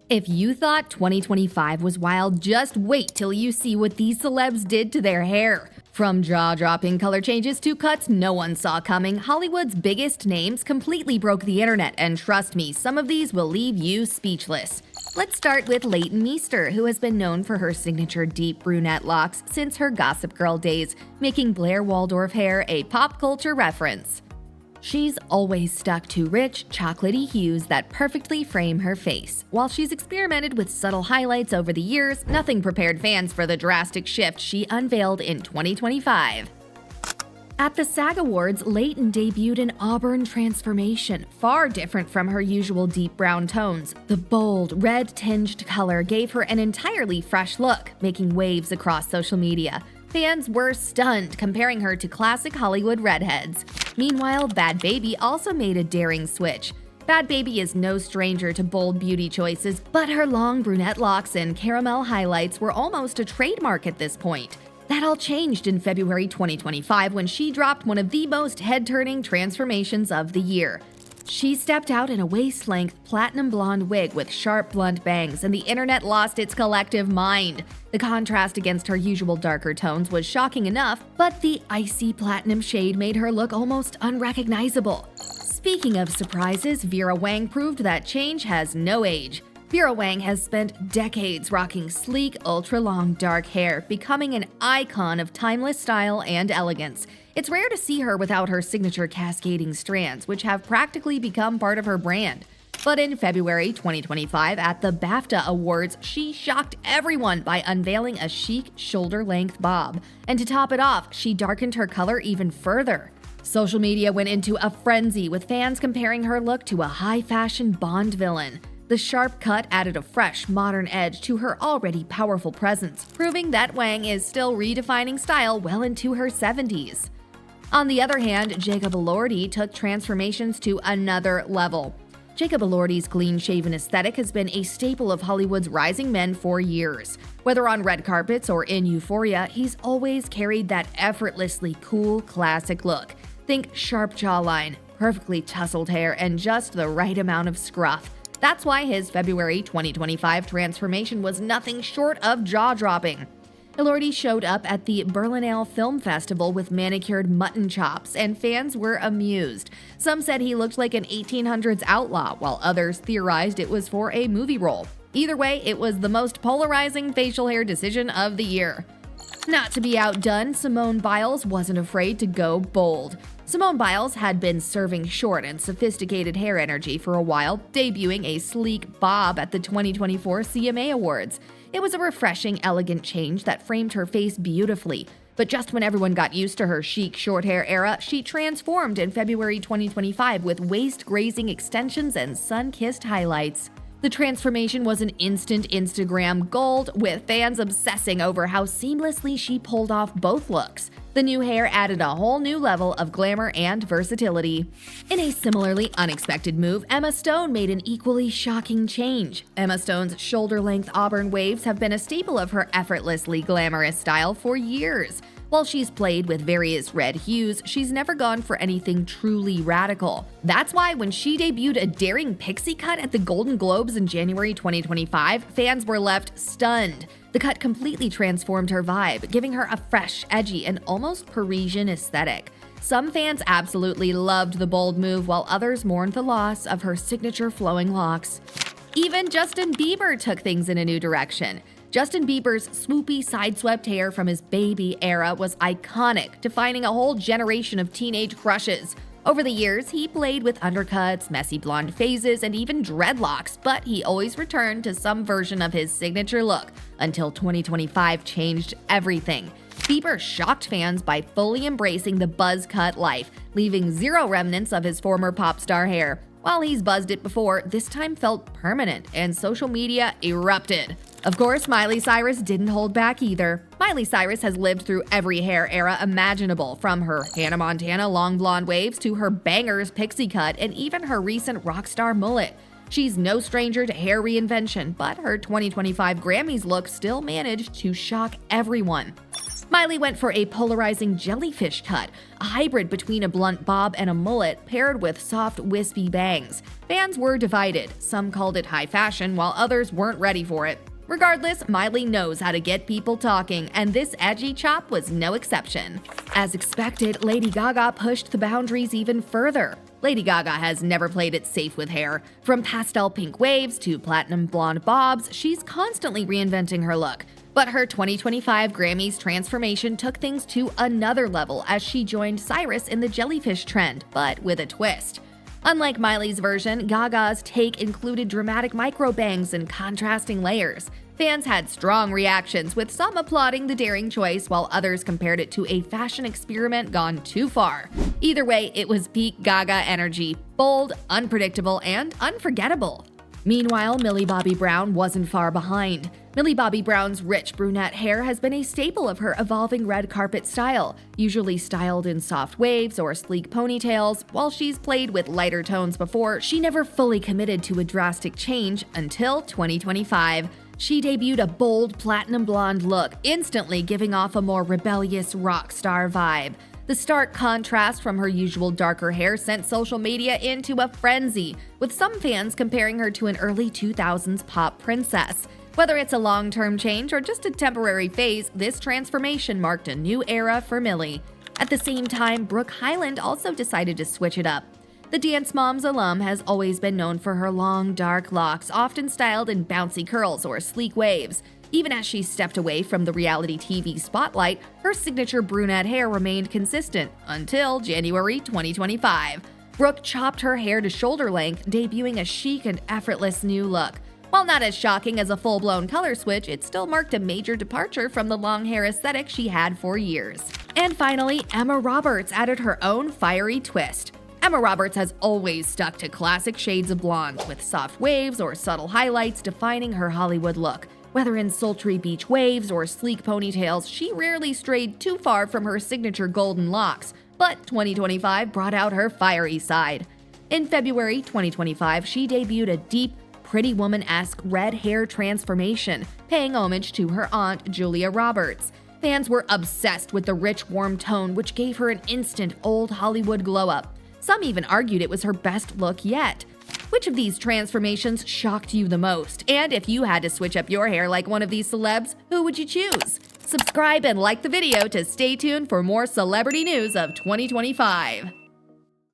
If you thought 2025 was wild, just wait till you see what these celebs did to their hair. From jaw-dropping color changes to cuts no one saw coming, Hollywood's biggest names completely broke the internet, and trust me, some of these will leave you speechless. Let's start with Leighton Meester, who has been known for her signature deep brunette locks since her Gossip Girl days, making Blair Waldorf hair a pop culture reference. She's always stuck to rich, chocolatey hues that perfectly frame her face. While she's experimented with subtle highlights over the years, nothing prepared fans for the drastic shift she unveiled in 2025. At the SAG Awards, Leighton debuted an auburn transformation, far different from her usual deep brown tones. The bold, red-tinged color gave her an entirely fresh look, making waves across social media. Fans were stunned, comparing her to classic Hollywood redheads. Meanwhile, Bad Baby also made a daring switch. Bad Baby is no stranger to bold beauty choices, but her long brunette locks and caramel highlights were almost a trademark at this point. That all changed in February 2025 when she dropped one of the most head-turning transformations of the year. She stepped out in a waist-length platinum blonde wig with sharp blunt bangs, and the internet lost its collective mind. The contrast against her usual darker tones was shocking enough, but the icy platinum shade made her look almost unrecognizable. Speaking of surprises, Vera Wang proved that change has no age. Vera Wang has spent decades rocking sleek, ultra-long dark hair, becoming an icon of timeless style and elegance. It's rare to see her without her signature cascading strands, which have practically become part of her brand. But in February 2025 at the BAFTA Awards, she shocked everyone by unveiling a chic shoulder-length bob. And to top it off, she darkened her color even further. Social media went into a frenzy, with fans comparing her look to a high-fashion Bond villain. The sharp cut added a fresh, modern edge to her already powerful presence, proving that Wang is still redefining style well into her 70s. On the other hand, Jacob Elordi took transformations to another level. Jacob Elordi's clean-shaven aesthetic has been a staple of Hollywood's rising men for years. Whether on red carpets or in Euphoria, he's always carried that effortlessly cool, classic look. Think sharp jawline, perfectly tousled hair, and just the right amount of scruff. That's why his February 2025 transformation was nothing short of jaw-dropping. Elordi showed up at the Berlinale Film Festival with manicured mutton chops, and fans were amused. Some said he looked like an 1800s outlaw, while others theorized it was for a movie role. Either way, it was the most polarizing facial hair decision of the year. Not to be outdone, Simone Biles wasn't afraid to go bold. Simone Biles had been serving short and sophisticated hair energy for a while, debuting a sleek bob at the 2024 CMA Awards. It was a refreshing, elegant change that framed her face beautifully. But just when everyone got used to her chic short hair era, she transformed in February 2025 with waist-grazing extensions and sun-kissed highlights. The transformation was an instant Instagram gold, with fans obsessing over how seamlessly she pulled off both looks. The new hair added a whole new level of glamour and versatility. In a similarly unexpected move, Emma Stone made an equally shocking change. Emma Stone's shoulder-length auburn waves have been a staple of her effortlessly glamorous style for years. While she's played with various red hues, she's never gone for anything truly radical. That's why when she debuted a daring pixie cut at the Golden Globes in January 2025, fans were left stunned. The cut completely transformed her vibe, giving her a fresh, edgy, and almost Parisian aesthetic. Some fans absolutely loved the bold move, while others mourned the loss of her signature flowing locks. Even Justin Bieber took things in a new direction. Justin Bieber's swoopy, side-swept hair from his baby era was iconic, defining a whole generation of teenage crushes. Over the years, he played with undercuts, messy blonde phases, and even dreadlocks, but he always returned to some version of his signature look, until 2025 changed everything. Bieber shocked fans by fully embracing the buzz cut life, leaving zero remnants of his former pop star hair. While he's buzzed it before, this time felt permanent, and social media erupted. Of course, Miley Cyrus didn't hold back either. Miley Cyrus has lived through every hair era imaginable, from her Hannah Montana long blonde waves to her bangers pixie cut and even her recent rock star mullet. She's no stranger to hair reinvention, but her 2025 Grammys look still managed to shock everyone. Miley went for a polarizing jellyfish cut, a hybrid between a blunt bob and a mullet paired with soft, wispy bangs. Fans were divided. Some called it high fashion, while others weren't ready for it. Regardless, Miley knows how to get people talking, and this edgy chop was no exception. As expected, Lady Gaga pushed the boundaries even further. Lady Gaga has never played it safe with hair. From pastel pink waves to platinum blonde bobs, she's constantly reinventing her look. But her 2025 Grammys transformation took things to another level as she joined Cyrus in the Jellyfish trend, but with a twist. Unlike Miley's version, Gaga's take included dramatic micro-bangs and contrasting layers. Fans had strong reactions, with some applauding the daring choice while others compared it to a fashion experiment gone too far. Either way, it was peak Gaga energy, bold, unpredictable, and unforgettable. Meanwhile, Millie Bobby Brown wasn't far behind. Millie Bobby Brown's rich brunette hair has been a staple of her evolving red carpet style, usually styled in soft waves or sleek ponytails. While she's played with lighter tones before, she never fully committed to a drastic change until 2025. She debuted a bold platinum blonde look, instantly giving off a more rebellious rock star vibe. The stark contrast from her usual darker hair sent social media into a frenzy, with some fans comparing her to an early 2000s pop princess. Whether it's a long-term change or just a temporary phase, this transformation marked a new era for Millie. At the same time, Brooke Hyland also decided to switch it up. The Dance Moms alum has always been known for her long, dark locks, often styled in bouncy curls or sleek waves. Even as she stepped away from the reality TV spotlight, her signature brunette hair remained consistent until January 2025. Brooke chopped her hair to shoulder length, debuting a chic and effortless new look. While not as shocking as a full-blown color switch, it still marked a major departure from the long hair aesthetic she had for years. And finally, Emma Roberts added her own fiery twist. Emma Roberts has always stuck to classic shades of blonde, with soft waves or subtle highlights defining her Hollywood look. Whether in sultry beach waves or sleek ponytails, she rarely strayed too far from her signature golden locks, but 2025 brought out her fiery side. In February 2025, she debuted a deep, Pretty Woman-esque red hair transformation, paying homage to her aunt, Julia Roberts. Fans were obsessed with the rich, warm tone, which gave her an instant old Hollywood glow-up. Some even argued it was her best look yet. Which of these transformations shocked you the most? And if you had to switch up your hair like one of these celebs, who would you choose? Subscribe and like the video to stay tuned for more celebrity news of 2025.